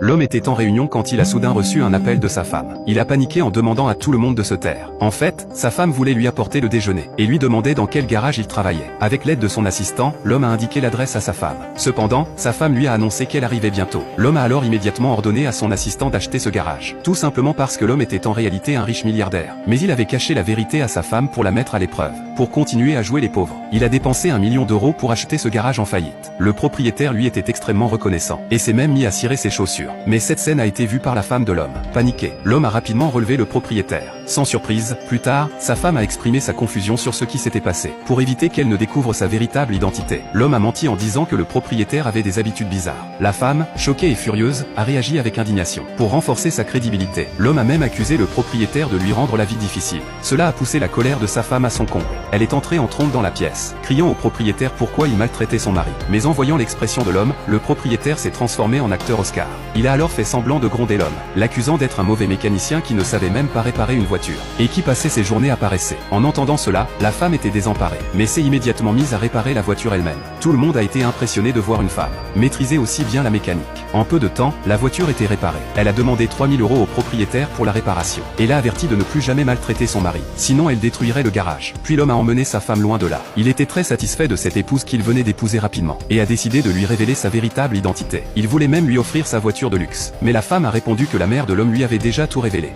L'homme était en réunion quand il a soudain reçu un appel de sa femme. Il a paniqué en demandant à tout le monde de se taire. En fait, sa femme voulait lui apporter le déjeuner, et lui demandait dans quel garage il travaillait. Avec l'aide de son assistant, l'homme a indiqué l'adresse à sa femme. Cependant, sa femme lui a annoncé qu'elle arrivait bientôt. L'homme a alors immédiatement ordonné à son assistant d'acheter ce garage. Tout simplement parce que l'homme était en réalité un riche milliardaire. Mais il avait caché la vérité à sa femme pour la mettre à l'épreuve. Pour continuer à jouer les pauvres. Il a dépensé 1 million d'euros pour acheter ce garage en faillite. Le propriétaire lui était extrêmement reconnaissant, et s'est même mis à cirer ses chaussures. Mais cette scène a été vue par la femme de l'homme. Paniqué, l'homme a rapidement relevé le propriétaire. Sans surprise, plus tard, sa femme a exprimé sa confusion sur ce qui s'était passé. Pour éviter qu'elle ne découvre sa véritable identité, l'homme a menti en disant que le propriétaire avait des habitudes bizarres. La femme, choquée et furieuse, a réagi avec indignation. Pour renforcer sa crédibilité, l'homme a même accusé le propriétaire de lui rendre la vie difficile. Cela a poussé la colère de sa femme à son comble. Elle est entrée en trombe dans la pièce, criant au propriétaire pourquoi il maltraitait son mari. Mais en voyant l'expression de l'homme, le propriétaire s'est transformé en acteur Oscar. Il a alors fait semblant de gronder l'homme, l'accusant d'être un mauvais mécanicien qui ne savait même pas réparer une voiture, et qui passait ses journées à paresser. En entendant cela, la femme était désemparée, mais s'est immédiatement mise à réparer la voiture elle-même. Tout le monde a été impressionné de voir une femme maîtriser aussi bien la mécanique. En peu de temps, la voiture était réparée. Elle a demandé 3 000 € au propriétaire pour la réparation, et l'a averti de ne plus jamais maltraiter son mari, sinon elle détruirait le garage. Puis l'homme a emmené sa femme loin de là. Il était très satisfait de cette épouse qu'il venait d'épouser rapidement, et a décidé de lui révéler sa véritable identité. Il voulait même lui offrir sa voiture de luxe. Mais la femme a répondu que la mère de l'homme lui avait déjà tout révélé.